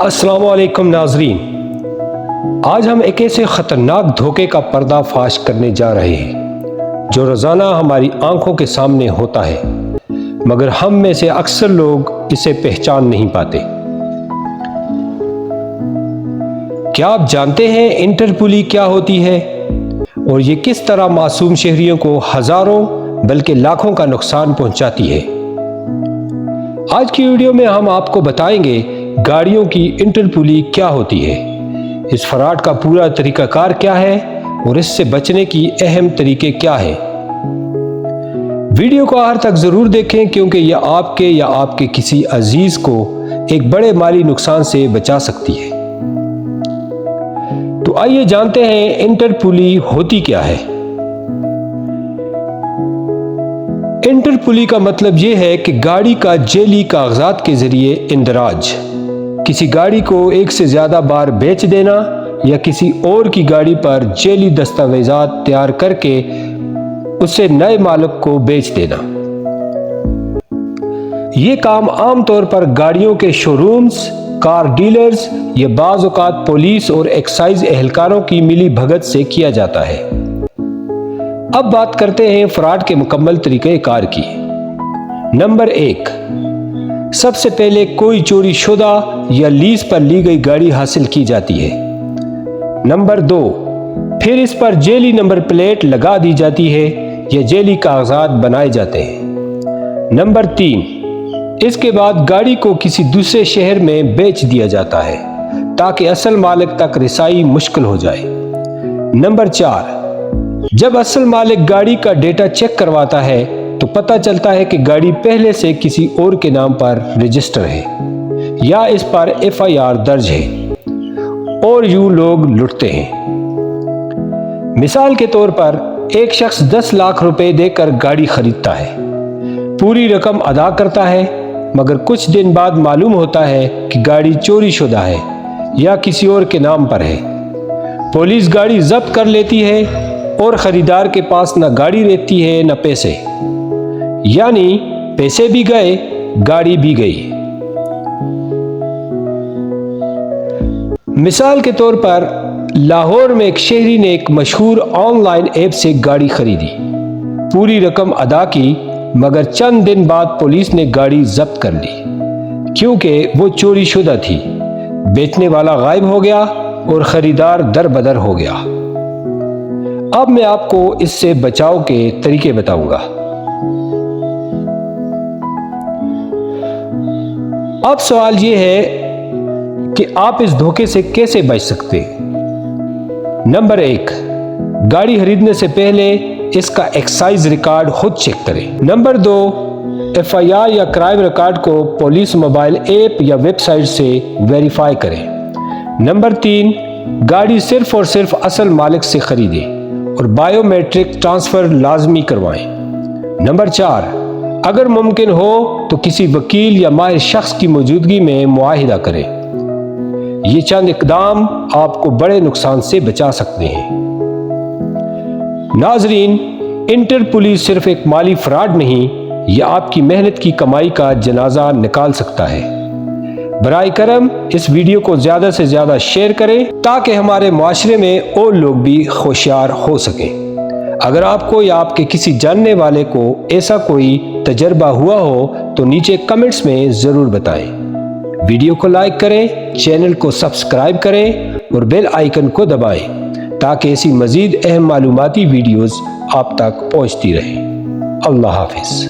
السلام علیکم ناظرین، آج ہم ایک ایسے خطرناک دھوکے کا پردہ فاش کرنے جا رہے ہیں جو روزانہ ہماری آنکھوں کے سامنے ہوتا ہے، مگر ہم میں سے اکثر لوگ اسے پہچان نہیں پاتے۔ کیا آپ جانتے ہیں انٹرپولی کیا ہوتی ہے اور یہ کس طرح معصوم شہریوں کو ہزاروں بلکہ لاکھوں کا نقصان پہنچاتی ہے؟ آج کی ویڈیو میں ہم آپ کو بتائیں گے گاڑیوں کی انٹرپولی کیا ہوتی ہے، اس فراڈ کا پورا طریقہ کار کیا ہے اور اس سے بچنے کی اہم طریقے کیا ہیں۔ ویڈیو کو آخر تک ضرور دیکھیں کیونکہ یہ آپ کے یا آپ کے کسی عزیز کو ایک بڑے مالی نقصان سے بچا سکتی ہے۔ تو آئیے جانتے ہیں انٹرپولی ہوتی کیا ہے۔ انٹرپولی کا مطلب یہ ہے کہ گاڑی کا جعلی کاغذات کے ذریعے اندراج، کسی گاڑی کو ایک سے زیادہ بار بیچ دینا یا کسی اور کی گاڑی پر جعلی دستاویزات تیار کر کے اسے نئے مالک کو بیچ دینا۔ یہ کام عام طور پر گاڑیوں کے شورومز، کار ڈیلرز یا بعض اوقات پولیس اور ایکسائز اہلکاروں کی ملی بھگت سے کیا جاتا ہے۔ اب بات کرتے ہیں فراڈ کے مکمل طریقہ کار کی۔ نمبر 1، سب سے پہلے کوئی چوری شدہ یا لیز پر لی گئی گاڑی حاصل کی جاتی ہے۔ نمبر 2، پھر اس پر جعلی نمبر پلیٹ لگا دی جاتی ہے یا جعلی کاغذات بنائے جاتے ہیں۔ نمبر 3، اس کے بعد گاڑی کو کسی دوسرے شہر میں بیچ دیا جاتا ہے تاکہ اصل مالک تک رسائی مشکل ہو جائے۔ نمبر 4، جب اصل مالک گاڑی کا ڈیٹا چیک کرواتا ہے تو پتہ چلتا ہے کہ گاڑی پہلے سے کسی اور کے نام پر رجسٹر ہے یا اس پر FIR درج ہے اور یوں لوگ لٹتے ہیں۔ مثال کے طور پر ایک شخص 10 لاکھ روپے دے کر گاڑی خریدتا ہے، پوری رقم ادا کرتا ہے، مگر کچھ دن بعد معلوم ہوتا ہے کہ گاڑی چوری شدہ ہے یا کسی اور کے نام پر ہے۔ پولیس گاڑی ضبط کر لیتی ہے اور خریدار کے پاس نہ گاڑی رہتی ہے نہ پیسے، یعنی پیسے بھی گئے، گاڑی بھی گئی۔ مثال کے طور پر لاہور میں ایک شہری نے ایک مشہور آن لائن ایپ سے گاڑی خریدی، پوری رقم ادا کی، مگر چند دن بعد پولیس نے گاڑی ضبط کر لی کیونکہ وہ چوری شدہ تھی۔ بیچنے والا غائب ہو گیا اور خریدار در بدر ہو گیا۔ اب میں آپ کو اس سے بچاؤ کے طریقے بتاؤں گا۔ اب سوال یہ ہے کہ آپ اس دھوکے سے کیسے بچ سکتے ہیں۔ نمبر 1، گاڑی خریدنے سے پہلے اس کا ایکسائز ریکارڈ خود چیک کریں۔ نمبر 2، FIR یا کرائم ریکارڈ کو پولیس موبائل ایپ یا ویب سائٹ سے ویریفائی کریں۔ نمبر 3، گاڑی صرف اور صرف اصل مالک سے خریدیں اور بائیو میٹرک ٹرانسفر لازمی کروائیں۔ نمبر 4، اگر ممکن ہو تو کسی وکیل یا ماہر شخص کی موجودگی میں معاہدہ کریں۔ یہ چند اقدام آپ کو بڑے نقصان سے بچا سکتے ہیں۔ ناظرین، انٹرپولی صرف ایک مالی فراڈ نہیں، یہ آپ کی محنت کی کمائی کا جنازہ نکال سکتا ہے۔ برائے کرم اس ویڈیو کو زیادہ سے زیادہ شیئر کریں تاکہ ہمارے معاشرے میں اور لوگ بھی ہوشیار ہو سکیں۔ اگر آپ کو یا آپ کے کسی جاننے والے کو ایسا کوئی تجربہ ہوا ہو تو نیچے کمنٹس میں ضرور بتائیں۔ ویڈیو کو لائک کریں، چینل کو سبسکرائب کریں اور بیل آئیکن کو دبائیں تاکہ ایسی مزید اہم معلوماتی ویڈیوز آپ تک پہنچتی رہیں۔ اللہ حافظ۔